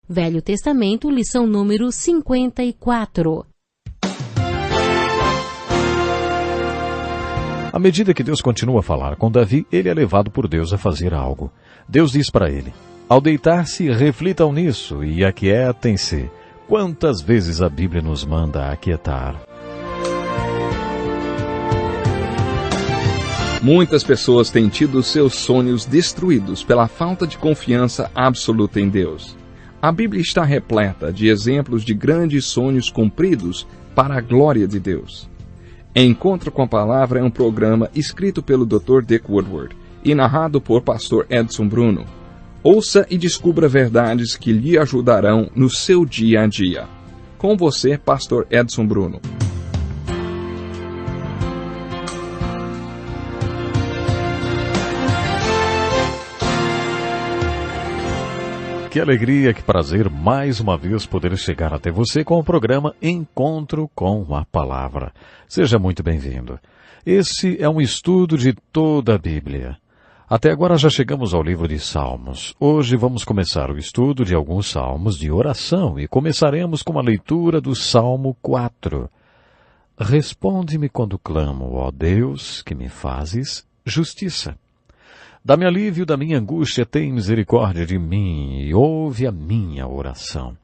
Velho Testamento, lição número 54. À medida que Deus continua a falar com Davi, ele é levado por Deus a fazer algo. Deus diz para ele: ao deitar-se, reflitam nisso e aquietem-se. Quantas vezes a Bíblia nos manda aquietar? Muitas pessoas têm tido seus sonhos destruídos pela falta de confiança absoluta em Deus. A Bíblia está repleta de exemplos de grandes sonhos cumpridos para a glória de Deus. Encontro com a Palavra é um programa escrito pelo Dr. Dick Woodward e narrado por Pastor Edson Bruno. Ouça e descubra verdades que lhe ajudarão no seu dia a dia. Com você, Pastor Edson Bruno. Que alegria, que prazer mais uma vez poder chegar até você com o programa Encontro com a Palavra. Seja muito bem-vindo. Esse é um estudo de toda a Bíblia. Até agora já chegamos ao livro de Salmos. Hoje vamos começar o estudo de alguns salmos de oração e começaremos com a leitura do Salmo 4. Responde-me quando clamo, ó Deus, que me fazes justiça. Dá-me alívio da minha angústia, tem misericórdia de mim e ouve a minha oração.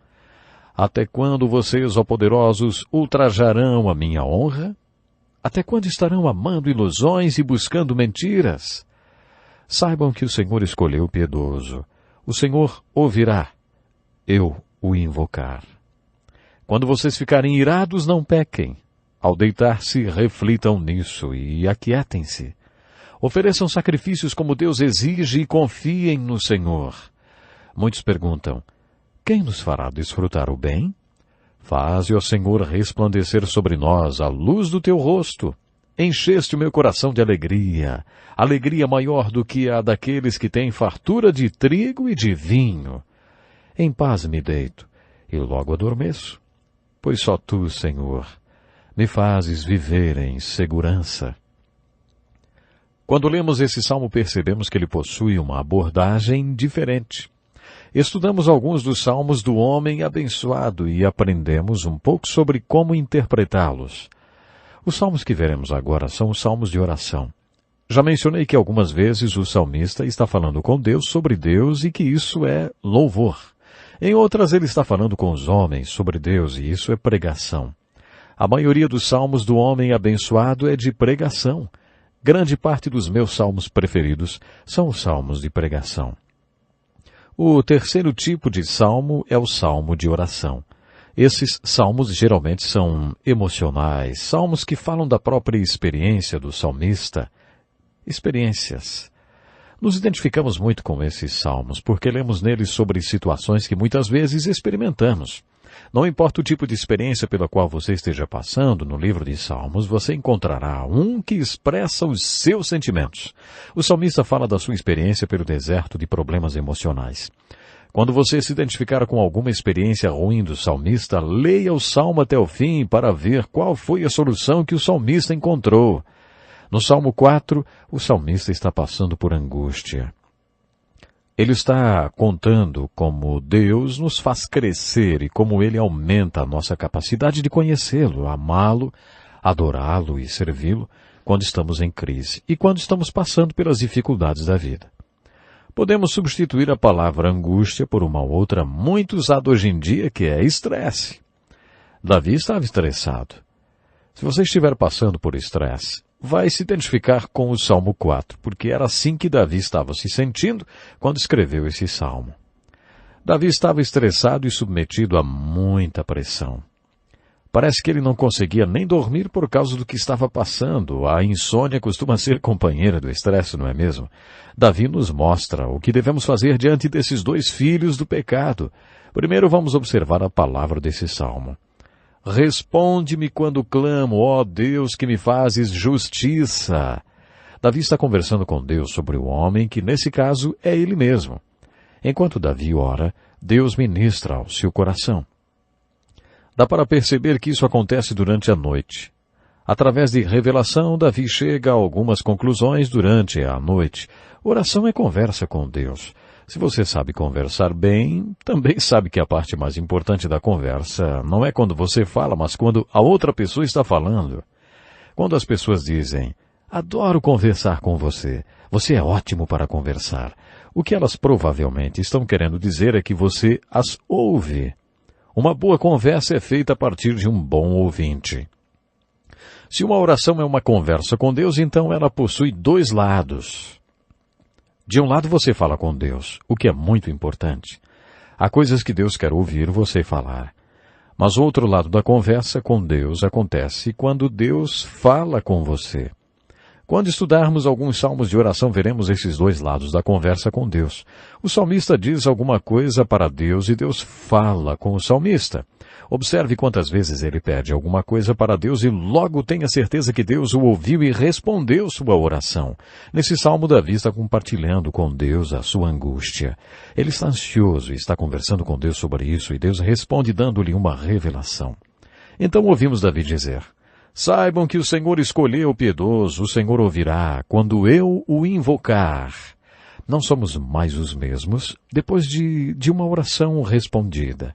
Até quando vocês, ó poderosos, ultrajarão a minha honra? Até quando estarão amando ilusões e buscando mentiras? Saibam que o Senhor escolheu o piedoso. O Senhor ouvirá, eu o invocar. Quando vocês ficarem irados, não pequem. Ao deitar-se, reflitam nisso e aquietem-se. Ofereçam sacrifícios como Deus exige e confiem no Senhor. Muitos perguntam: quem nos fará desfrutar o bem? Faze, ó Senhor, resplandecer sobre nós a luz do teu rosto. Encheste o meu coração de alegria, alegria maior do que a daqueles que têm fartura de trigo e de vinho. Em paz me deito e logo adormeço, pois só tu, Senhor, me fazes viver em segurança. Quando lemos esse salmo, percebemos que ele possui uma abordagem diferente. Estudamos alguns dos salmos do homem abençoado e aprendemos um pouco sobre como interpretá-los. Os salmos que veremos agora são os salmos de oração. Já mencionei que algumas vezes o salmista está falando com Deus sobre Deus e que isso é louvor. Em outras ele está falando com os homens sobre Deus e isso é pregação. A maioria dos salmos do homem abençoado é de pregação. Grande parte dos meus salmos preferidos são os salmos de pregação. O terceiro tipo de salmo é o salmo de oração. Esses salmos geralmente são emocionais, salmos que falam da própria experiência do salmista. Experiências. Nos identificamos muito com esses salmos, porque lemos neles sobre situações que muitas vezes experimentamos. Não importa o tipo de experiência pela qual você esteja passando, no livro de Salmos você encontrará um que expressa os seus sentimentos. O salmista fala da sua experiência pelo deserto de problemas emocionais. Quando você se identificar com alguma experiência ruim do salmista, leia o salmo até o fim para ver qual foi a solução que o salmista encontrou. No Salmo 4, o salmista está passando por angústia. Ele está contando como Deus nos faz crescer e como Ele aumenta a nossa capacidade de conhecê-lo, amá-lo, adorá-lo e servi-lo quando estamos em crise e quando estamos passando pelas dificuldades da vida. Podemos substituir a palavra angústia por uma outra muito usada hoje em dia, que é estresse. Davi estava estressado. Se você estiver passando por estresse, vai se identificar com o Salmo 4, porque era assim que Davi estava se sentindo quando escreveu esse salmo. Davi estava estressado e submetido a muita pressão. Parece que ele não conseguia nem dormir por causa do que estava passando. A insônia costuma ser companheira do estresse, não é mesmo? Davi nos mostra o que devemos fazer diante desses dois filhos do pecado. Primeiro vamos observar a palavra desse salmo. Responde-me quando clamo, ó Deus, que me fazes justiça. Davi está conversando com Deus sobre o homem, que nesse caso é ele mesmo. Enquanto Davi ora, Deus ministra ao seu coração. Dá para perceber que isso acontece durante a noite. Através de revelação, Davi chega a algumas conclusões durante a noite. Oração é conversa com Deus. Se você sabe conversar bem, também sabe que a parte mais importante da conversa não é quando você fala, mas quando a outra pessoa está falando. Quando as pessoas dizem, adoro conversar com você, você é ótimo para conversar, o que elas provavelmente estão querendo dizer é que você as ouve. Uma boa conversa é feita a partir de um bom ouvinte. Se uma oração é uma conversa com Deus, então ela possui dois lados. De um lado você fala com Deus, o que é muito importante. Há coisas que Deus quer ouvir você falar. Mas o outro lado da conversa com Deus acontece quando Deus fala com você. Quando estudarmos alguns salmos de oração, veremos esses dois lados da conversa com Deus. O salmista diz alguma coisa para Deus e Deus fala com o salmista. Observe quantas vezes ele pede alguma coisa para Deus e logo tenha certeza que Deus o ouviu e respondeu sua oração. Nesse salmo, Davi está compartilhando com Deus a sua angústia. Ele está ansioso e está conversando com Deus sobre isso e Deus responde dando-lhe uma revelação. Então ouvimos Davi dizer, saibam que o Senhor escolheu o piedoso, o Senhor ouvirá quando eu o invocar. Não somos mais os mesmos depois de uma oração respondida.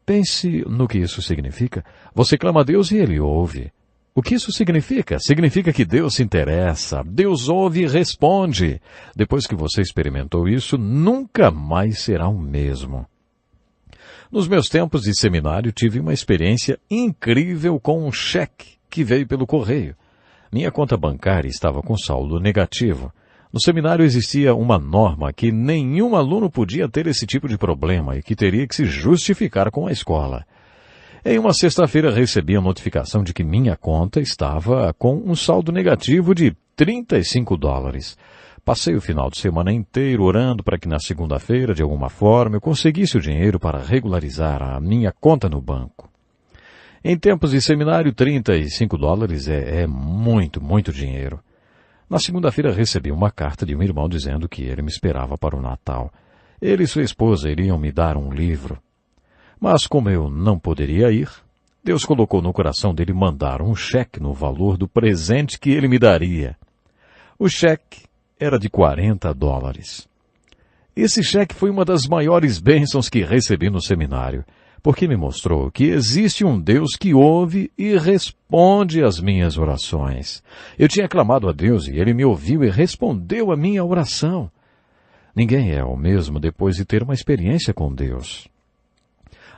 Pense no que isso significa. Você clama a Deus e Ele ouve. O que isso significa? Significa que Deus se interessa. Deus ouve e responde. Depois que você experimentou isso, nunca mais será o mesmo. Nos meus tempos de seminário, tive uma experiência incrível com um cheque que veio pelo correio. Minha conta bancária estava com saldo negativo. No seminário existia uma norma que nenhum aluno podia ter esse tipo de problema e que teria que se justificar com a escola. Em uma sexta-feira recebi a notificação de que minha conta estava com um saldo negativo de $35. Passei o final de semana inteiro orando para que na segunda-feira, de alguma forma, eu conseguisse o dinheiro para regularizar a minha conta no banco. Em tempos de seminário, $35 é muito dinheiro. Na segunda-feira recebi uma carta de um irmão dizendo que ele me esperava para o Natal. Ele e sua esposa iriam me dar um livro. Mas como eu não poderia ir, Deus colocou no coração dele mandar um cheque no valor do presente que ele me daria. O cheque era de $40. Esse cheque foi uma das maiores bênçãos que recebi no seminário, porque me mostrou que existe um Deus que ouve e responde às minhas orações. Eu tinha clamado a Deus e Ele me ouviu e respondeu a minha oração. Ninguém é o mesmo depois de ter uma experiência com Deus.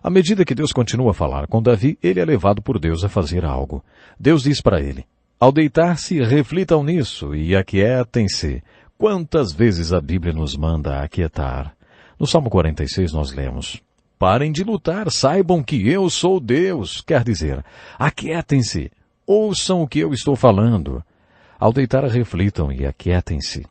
À medida que Deus continua a falar com Davi, ele é levado por Deus a fazer algo. Deus diz para ele, ao deitar-se, reflitam nisso e aquietem-se. Quantas vezes a Bíblia nos manda aquietar? No Salmo 46 nós lemos, parem de lutar, saibam que eu sou Deus. Quer dizer, aquietem-se, ouçam o que eu estou falando. Ao deitar, reflitam e aquietem-se.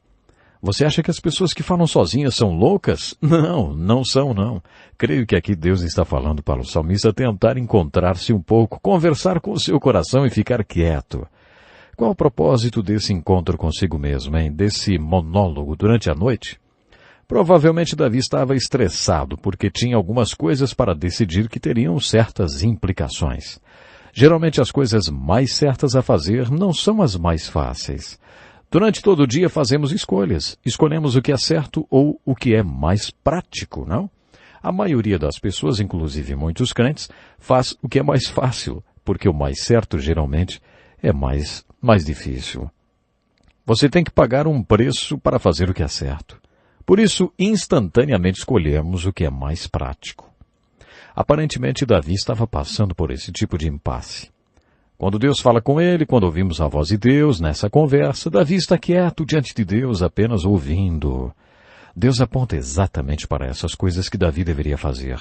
Você acha que as pessoas que falam sozinhas são loucas? Não são, não. Creio que aqui Deus está falando para o salmista tentar encontrar-se um pouco, conversar com o seu coração e ficar quieto. Qual o propósito desse encontro consigo mesmo, hein? Desse monólogo durante a noite? Provavelmente Davi estava estressado porque tinha algumas coisas para decidir que teriam certas implicações. Geralmente as coisas mais certas a fazer não são as mais fáceis. Durante todo o dia fazemos escolhas. Escolhemos o que é certo ou o que é mais prático, não? A maioria das pessoas, inclusive muitos crentes, faz o que é mais fácil, porque o mais certo geralmente é mais difícil. Você tem que pagar um preço para fazer o que é certo. Por isso, instantaneamente escolhemos o que é mais prático. Aparentemente, Davi estava passando por esse tipo de impasse. Quando Deus fala com ele, quando ouvimos a voz de Deus nessa conversa, Davi está quieto diante de Deus, apenas ouvindo. Deus aponta exatamente para essas coisas que Davi deveria fazer.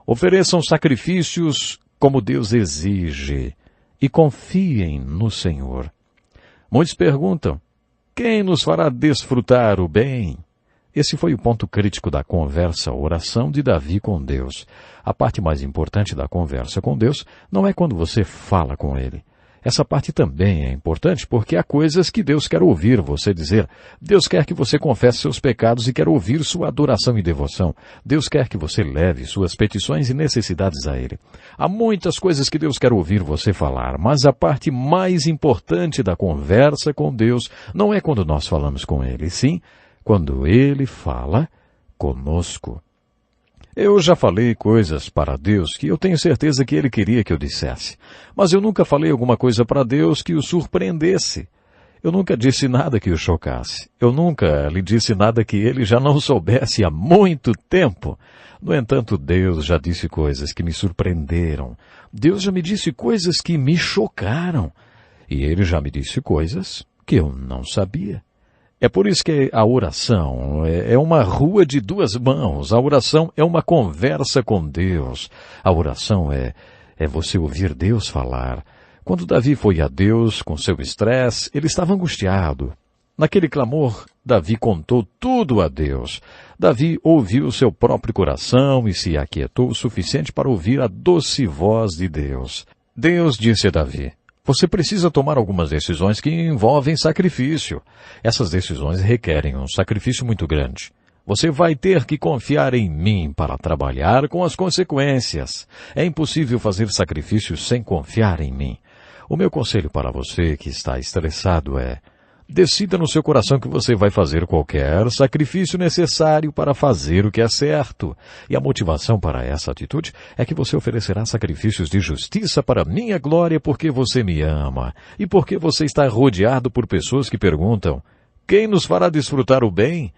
Ofereçam sacrifícios como Deus exige e confiem no Senhor. Muitos perguntam, quem nos fará desfrutar o bem? Esse foi o ponto crítico da conversa, oração de Davi com Deus. A parte mais importante da conversa com Deus não é quando você fala com Ele. Essa parte também é importante porque há coisas que Deus quer ouvir você dizer. Deus quer que você confesse seus pecados e quer ouvir sua adoração e devoção. Deus quer que você leve suas petições e necessidades a Ele. Há muitas coisas que Deus quer ouvir você falar, mas a parte mais importante da conversa com Deus não é quando nós falamos com Ele, sim quando Ele fala conosco. Eu já falei coisas para Deus que eu tenho certeza que Ele queria que eu dissesse, mas eu nunca falei alguma coisa para Deus que o surpreendesse. Eu nunca disse nada que o chocasse. Eu nunca lhe disse nada que Ele já não soubesse há muito tempo. No entanto, Deus já disse coisas que me surpreenderam. Deus já me disse coisas que me chocaram. E Ele já me disse coisas que eu não sabia. É por isso que a oração é uma rua de duas mãos. A oração é uma conversa com Deus. A oração é você ouvir Deus falar. Quando Davi foi a Deus com seu estresse, ele estava angustiado. Naquele clamor, Davi contou tudo a Deus. Davi ouviu seu próprio coração e se aquietou o suficiente para ouvir a doce voz de Deus. Deus disse a Davi: você precisa tomar algumas decisões que envolvem sacrifício. Essas decisões requerem um sacrifício muito grande. Você vai ter que confiar em mim para trabalhar com as consequências. É impossível fazer sacrifícios sem confiar em mim. O meu conselho para você que está estressado é: decida no seu coração que você vai fazer qualquer sacrifício necessário para fazer o que é certo. E a motivação para essa atitude é que você oferecerá sacrifícios de justiça para minha glória porque você me ama. E porque você está rodeado por pessoas que perguntam: quem nos fará desfrutar o bem?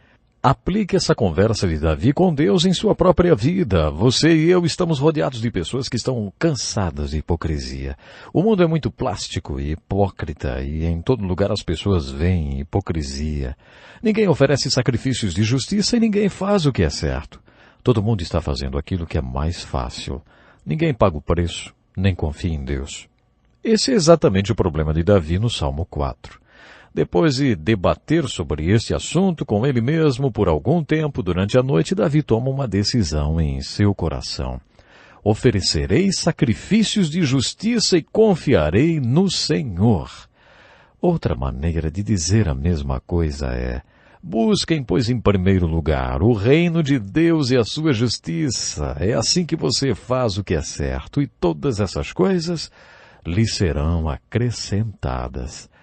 Aplique essa conversa de Davi com Deus em sua própria vida. Você e eu estamos rodeados de pessoas que estão cansadas de hipocrisia. O mundo é muito plástico e hipócrita e em todo lugar as pessoas veem hipocrisia. Ninguém oferece sacrifícios de justiça e ninguém faz o que é certo. Todo mundo está fazendo aquilo que é mais fácil. Ninguém paga o preço, nem confia em Deus. Esse é exatamente o problema de Davi no Salmo 4. Depois de debater sobre este assunto com ele mesmo por algum tempo durante a noite, Davi toma uma decisão em seu coração. Oferecerei sacrifícios de justiça e confiarei no Senhor. Outra maneira de dizer a mesma coisa é: busquem, pois, em primeiro lugar o reino de Deus e a sua justiça. É assim que você faz o que é certo e todas essas coisas lhe serão acrescentadas.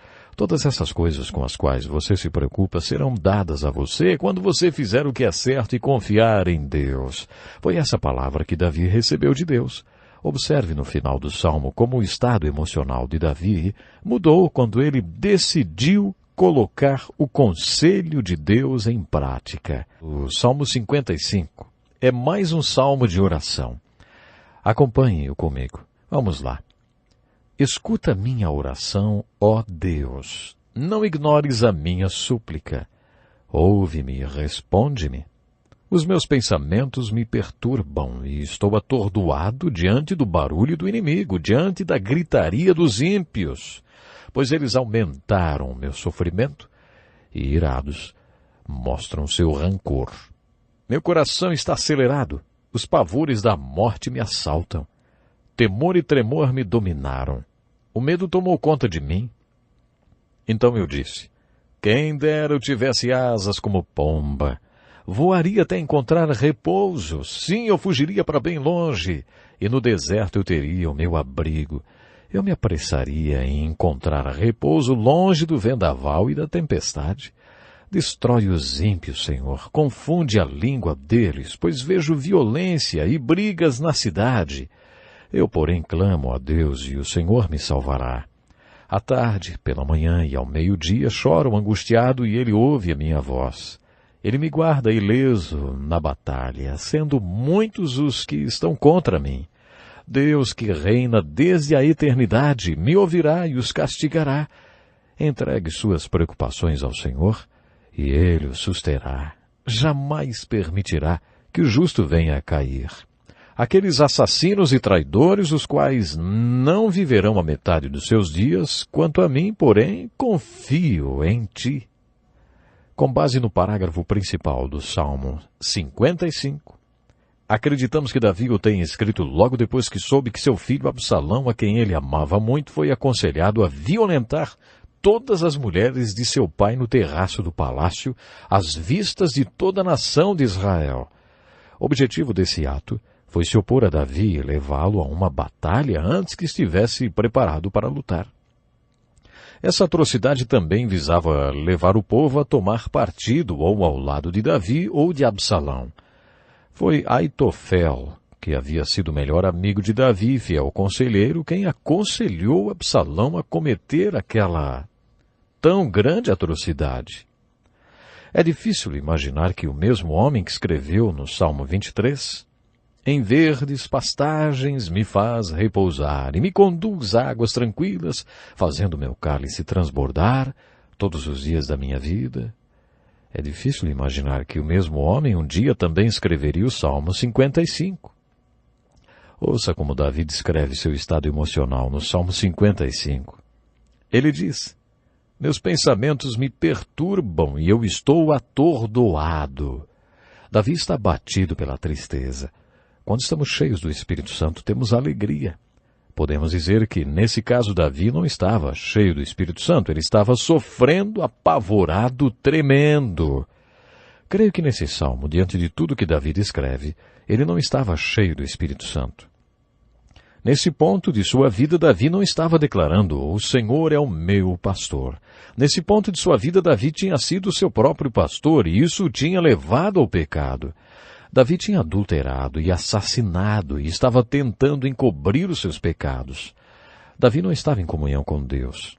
Todas essas coisas com as quais você se preocupa serão dadas a você quando você fizer o que é certo e confiar em Deus. Foi essa palavra que Davi recebeu de Deus. Observe no final do Salmo como o estado emocional de Davi mudou quando ele decidiu colocar o conselho de Deus em prática. O Salmo 55 é mais um salmo de oração. Acompanhe-o comigo. Vamos lá. Escuta minha oração, ó Deus. Não ignores a minha súplica. Ouve-me e responde-me. Os meus pensamentos me perturbam e estou atordoado diante do barulho do inimigo, diante da gritaria dos ímpios, pois eles aumentaram o meu sofrimento e, irados, mostram seu rancor. Meu coração está acelerado, os pavores da morte me assaltam. Temor e tremor me dominaram. O medo tomou conta de mim. Então eu disse: quem dera eu tivesse asas como pomba. Voaria até encontrar repouso. Sim, eu fugiria para bem longe. E no deserto eu teria o meu abrigo. Eu me apressaria em encontrar repouso longe do vendaval e da tempestade. Destrói os ímpios, Senhor. Confunde a língua deles, pois vejo violência e brigas na cidade. Eu, porém, clamo a Deus e o Senhor me salvará. À tarde, pela manhã e ao meio-dia choro angustiado e Ele ouve a minha voz. Ele me guarda ileso na batalha, sendo muitos os que estão contra mim. Deus, que reina desde a eternidade, me ouvirá e os castigará. Entregue suas preocupações ao Senhor e Ele os susterá. Jamais permitirá que o justo venha a cair. Aqueles assassinos e traidores, os quais não viverão a metade dos seus dias, quanto a mim, porém, confio em ti. Com base no parágrafo principal do Salmo 55, acreditamos que Davi o tenha escrito logo depois que soube que seu filho Absalão, a quem ele amava muito, foi aconselhado a violentar todas as mulheres de seu pai no terraço do palácio, às vistas de toda a nação de Israel. O objetivo desse ato foi se opor a Davi e levá-lo a uma batalha antes que estivesse preparado para lutar. Essa atrocidade também visava levar o povo a tomar partido ou ao lado de Davi ou de Absalão. Foi Aitofel, que havia sido o melhor amigo de Davi, fiel conselheiro, quem aconselhou Absalão a cometer aquela tão grande atrocidade. É difícil imaginar que o mesmo homem que escreveu no Salmo 23, em verdes pastagens me faz repousar e me conduz a águas tranquilas, fazendo meu cálice transbordar todos os dias da minha vida. É difícil imaginar que o mesmo homem um dia também escreveria o Salmo 55. Ouça como Davi descreve seu estado emocional no Salmo 55. Ele diz: meus pensamentos me perturbam e eu estou atordoado. Davi está abatido pela tristeza. Quando estamos cheios do Espírito Santo, temos alegria. Podemos dizer que, nesse caso, Davi não estava cheio do Espírito Santo, ele estava sofrendo, apavorado, tremendo. Creio que nesse salmo, diante de tudo que Davi descreve, ele não estava cheio do Espírito Santo. Nesse ponto de sua vida, Davi não estava declarando, o Senhor é o meu pastor. Nesse ponto de sua vida, Davi tinha sido seu próprio pastor e isso o tinha levado ao pecado. Davi tinha adulterado e assassinado e estava tentando encobrir os seus pecados. Davi não estava em comunhão com Deus.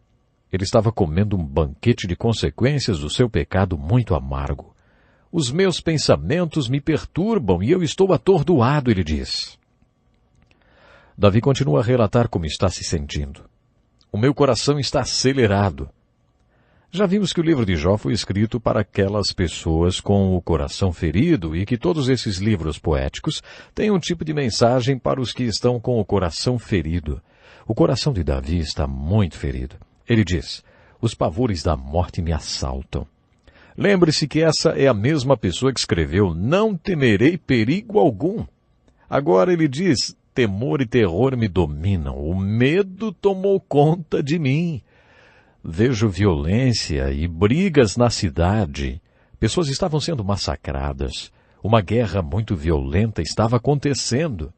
Ele estava comendo um banquete de consequências do seu pecado muito amargo. Os meus pensamentos me perturbam e eu estou atordoado, ele diz. Davi continua a relatar como está se sentindo. O meu coração está acelerado. Já vimos que o livro de Jó foi escrito para aquelas pessoas com o coração ferido e que todos esses livros poéticos têm um tipo de mensagem para os que estão com o coração ferido. O coração de Davi está muito ferido. Ele diz, os pavores da morte me assaltam. Lembre-se que essa é a mesma pessoa que escreveu, não temerei perigo algum. Agora ele diz, temor e terror me dominam, o medo tomou conta de mim. Vejo violência e brigas na cidade. Pessoas estavam sendo massacradas. Uma guerra muito violenta estava acontecendo.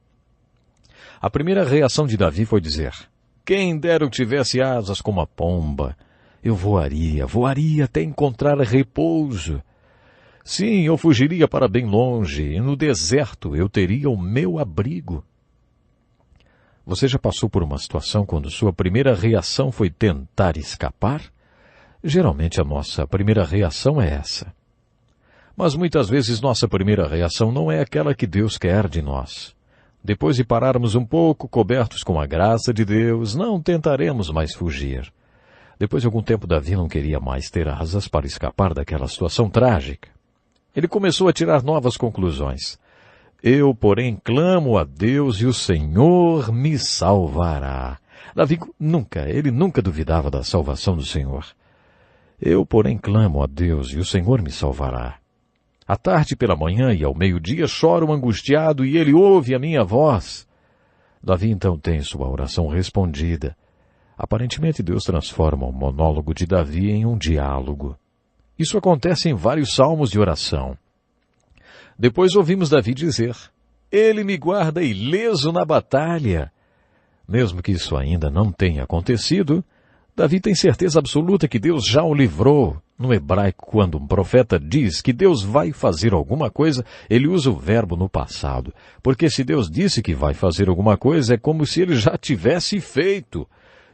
A primeira reação de Davi foi dizer, quem dera eu tivesse asas como a pomba. Eu voaria até encontrar repouso. Sim, eu fugiria para bem longe, e no deserto eu teria o meu abrigo. Você já passou por uma situação quando sua primeira reação foi tentar escapar? Geralmente a nossa primeira reação é essa. Mas muitas vezes nossa primeira reação não é aquela que Deus quer de nós. Depois de pararmos um pouco, cobertos com a graça de Deus, não tentaremos mais fugir. Depois de algum tempo, Davi não queria mais ter asas para escapar daquela situação trágica. Ele começou a tirar novas conclusões. Eu, porém, clamo a Deus e o Senhor me salvará. Davi nunca duvidava da salvação do Senhor. Eu, porém, clamo a Deus e o Senhor me salvará. À tarde pela manhã e ao meio-dia choro angustiado e ele ouve a minha voz. Davi então tem sua oração respondida. Aparentemente Deus transforma o monólogo de Davi em um diálogo. Isso acontece em vários salmos de oração. Depois ouvimos Davi dizer, ele me guarda ileso na batalha. Mesmo que isso ainda não tenha acontecido, Davi tem certeza absoluta que Deus já o livrou. No hebraico, quando um profeta diz que Deus vai fazer alguma coisa, ele usa o verbo no passado. Porque se Deus disse que vai fazer alguma coisa, é como se ele já tivesse feito.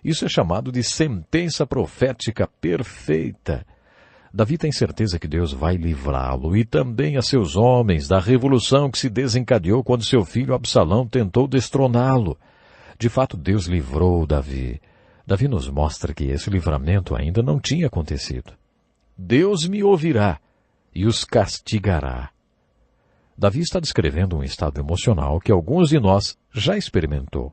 Isso é chamado de sentença profética perfeita. Davi tem certeza que Deus vai livrá-lo e também a seus homens da revolução que se desencadeou quando seu filho Absalão tentou destroná-lo. De fato, Deus livrou Davi. Davi nos mostra que esse livramento ainda não tinha acontecido. Deus me ouvirá e os castigará. Davi está descrevendo um estado emocional que alguns de nós já experimentou.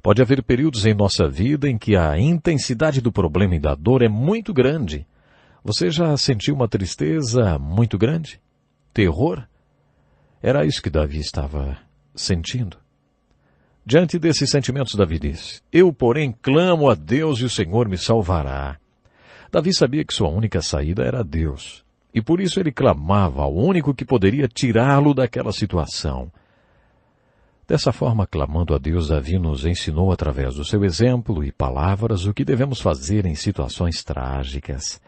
Pode haver períodos em nossa vida em que a intensidade do problema e da dor é muito grande. Você já sentiu uma tristeza muito grande? Terror? Era isso que Davi estava sentindo. Diante desses sentimentos, Davi disse, eu, porém, clamo a Deus e o Senhor me salvará. Davi sabia que sua única saída era Deus, e por isso ele clamava ao único que poderia tirá-lo daquela situação. Dessa forma, clamando a Deus, Davi nos ensinou através do seu exemplo e palavras o que devemos fazer em situações trágicas.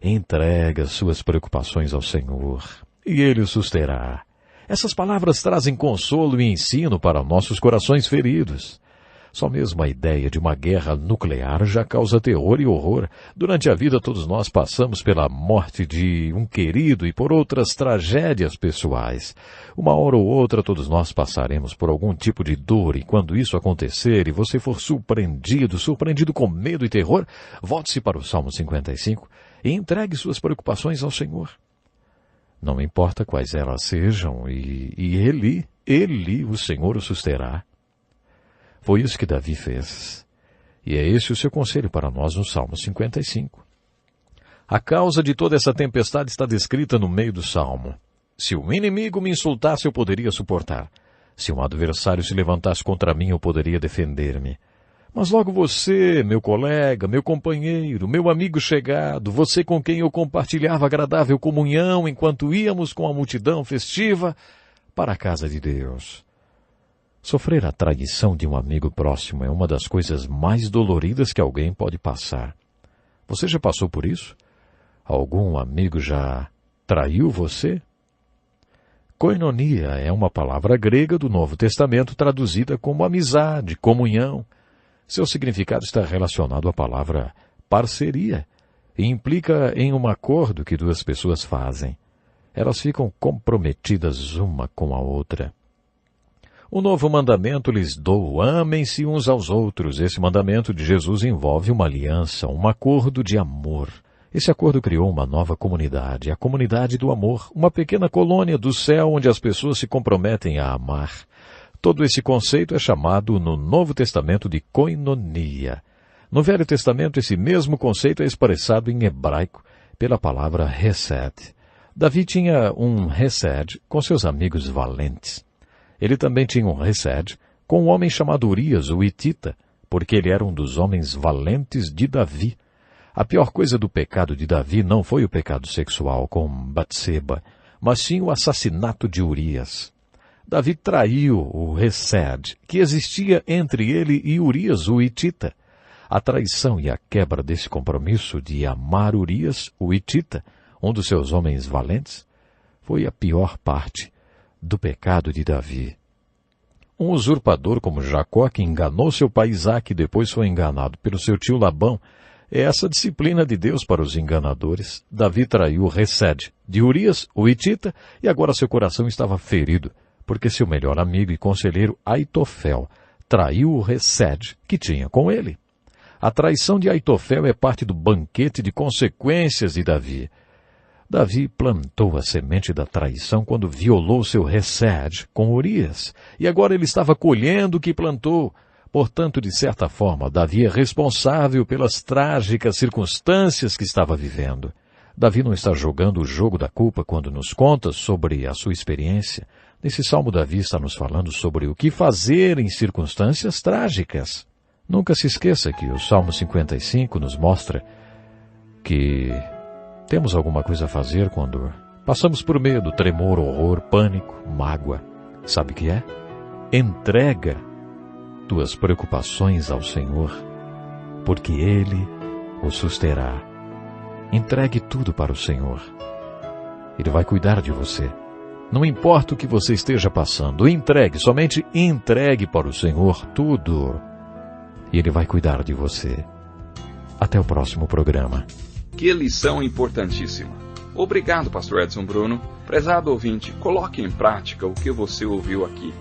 Entrega suas preocupações ao Senhor, e Ele o susterá. Essas palavras trazem consolo e ensino para nossos corações feridos. Só mesmo a ideia de uma guerra nuclear já causa terror e horror. Durante a vida todos nós passamos pela morte de um querido e por outras tragédias pessoais. Uma hora ou outra todos nós passaremos por algum tipo de dor, e quando isso acontecer e você for surpreendido com medo e terror, volte-se para o Salmo 55 e entregue suas preocupações ao Senhor. Não importa quais elas sejam, e Ele, o Senhor, o susterá. Foi isso que Davi fez. E é esse o seu conselho para nós no Salmo 55. A causa de toda essa tempestade está descrita no meio do Salmo. Se um inimigo me insultasse, eu poderia suportar. Se um adversário se levantasse contra mim, eu poderia defender-me. Mas logo você, meu colega, meu companheiro, meu amigo chegado, você com quem eu compartilhava agradável comunhão enquanto íamos com a multidão festiva para a casa de Deus. Sofrer a traição de um amigo próximo é uma das coisas mais doloridas que alguém pode passar. Você já passou por isso? Algum amigo já traiu você? Koinonia é uma palavra grega do Novo Testamento traduzida como amizade, comunhão. Seu significado está relacionado à palavra parceria e implica em um acordo que duas pessoas fazem. Elas ficam comprometidas uma com a outra. O novo mandamento lhes dou: amem-se uns aos outros. Esse mandamento de Jesus envolve uma aliança, um acordo de amor. Esse acordo criou uma nova comunidade, a comunidade do amor, uma pequena colônia do céu onde as pessoas se comprometem a amar. Todo esse conceito é chamado no Novo Testamento de koinonia. No Velho Testamento, esse mesmo conceito é expressado em hebraico pela palavra hesed. Davi tinha um hesed com seus amigos valentes. Ele também tinha um hesed com um homem chamado Urias, o hitita, porque ele era um dos homens valentes de Davi. A pior coisa do pecado de Davi não foi o pecado sexual com Batseba, mas sim o assassinato de Urias. Davi traiu o hesed que existia entre ele e Urias, o hitita. A traição e a quebra desse compromisso de amar Urias, o hitita, um dos seus homens valentes, foi a pior parte do pecado de Davi. Um usurpador como Jacó, que enganou seu pai Isaque e depois foi enganado pelo seu tio Labão, é essa disciplina de Deus para os enganadores. Davi traiu o hesed de Urias, o hitita, e agora seu coração estava ferido, porque seu melhor amigo e conselheiro Aitofel traiu o hesed que tinha com ele. A traição de Aitofel é parte do banquete de consequências de Davi. Davi plantou a semente da traição quando violou seu hesed com Urias, e agora ele estava colhendo o que plantou. Portanto, de certa forma, Davi é responsável pelas trágicas circunstâncias que estava vivendo. Davi não está jogando o jogo da culpa quando nos conta sobre a sua experiência. Nesse salmo, Davi está nos falando sobre o que fazer em circunstâncias trágicas. Nunca se esqueça que o Salmo 55 nos mostra que temos alguma coisa a fazer quando passamos por medo, tremor, horror, pânico, mágoa. Sabe o que é? Entrega tuas preocupações ao Senhor, porque Ele o susterá. Entregue tudo para o Senhor. Ele vai cuidar de você. Não importa o que você esteja passando, somente entregue para o Senhor tudo. E Ele vai cuidar de você. Até o próximo programa. Que lição importantíssima. Obrigado, Pastor Edson Bruno. Prezado ouvinte, coloque em prática o que você ouviu aqui.